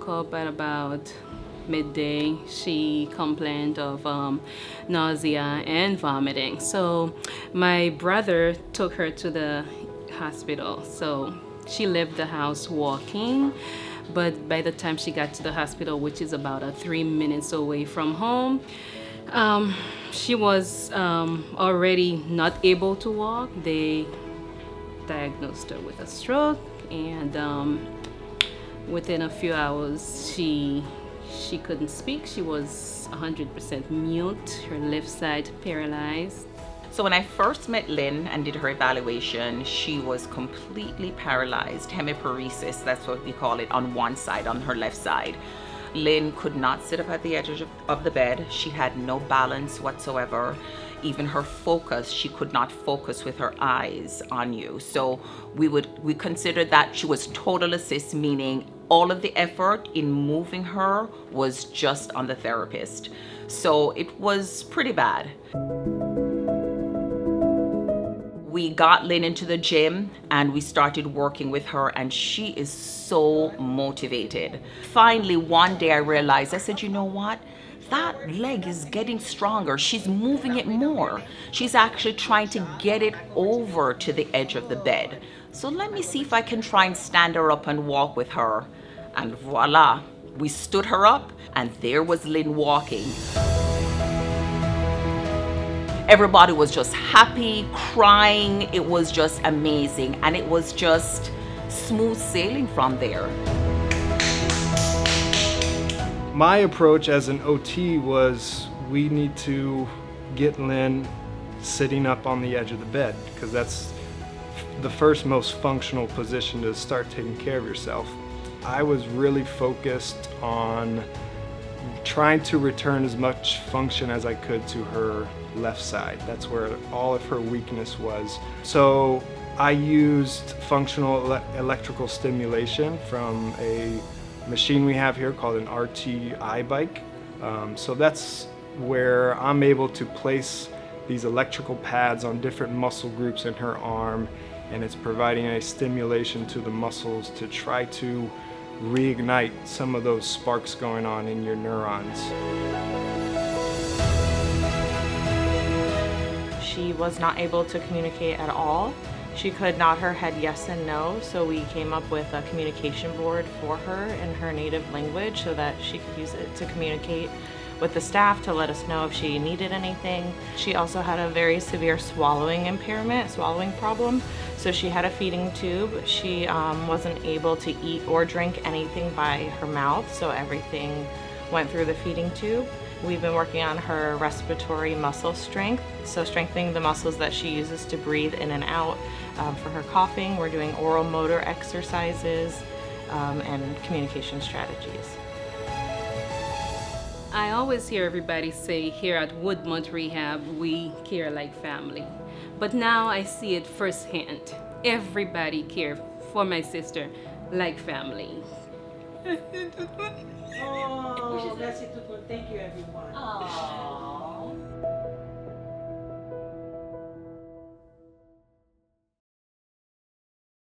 woke up at about midday. She complained of nausea and vomiting. So my brother took her to the hospital. So she left the house walking, but by the time she got to the hospital, which is about 3 minutes away from home, she was already not able to walk. They diagnosed her with a stroke, and within a few hours she couldn't speak. She was 100% mute, her left side paralyzed. So when I first met Lynn and did her evaluation, she was completely paralyzed, hemiparesis, that's what we call it, on one side, on her left side. Lynn could not sit up at the edge of the bed. She had no balance whatsoever. Even her focus, she could not focus with her eyes on you. So we considered that she was total assist, meaning all of the effort in moving her was just on the therapist. So it was pretty bad. We got Lynn into the gym and we started working with her, and she is so motivated. Finally, one day I realized, I said, you know what? That leg is getting stronger. She's moving it more. She's actually trying to get it over to the edge of the bed. So let me see if I can try and stand her up and walk with her. And voila, we stood her up and there was Lynn walking. Everybody was just happy, crying. It was just amazing. And it was just smooth sailing from there. My approach as an OT was, we need to get Lynn sitting up on the edge of the bed, because that's the first most functional position to start taking care of yourself. I was really focused on trying to return as much function as I could to her left side. That's where all of her weakness was. So I used functional electrical stimulation from a machine we have here called an RTI bike. So that's where I'm able to place these electrical pads on different muscle groups in her arm, and it's providing a stimulation to the muscles to try to reignite some of those sparks going on in your neurons. She was not able to communicate at all. She could nod her head yes and no, so we came up with a communication board for her in her native language so that she could use it to communicate with the staff to let us know if she needed anything. She also had a very severe swallowing impairment, swallowing problem, so she had a feeding tube. She wasn't able to eat or drink anything by her mouth, so everything went through the feeding tube. We've been working on her respiratory muscle strength, so strengthening the muscles that she uses to breathe in and out. For her coughing, we're doing oral motor exercises and communication strategies. I always hear everybody say here at Woodmont Rehab, we care like family. But now I see it firsthand. Everybody cares for my sister like family. Oh, that's it. Thank you, everyone. Aww.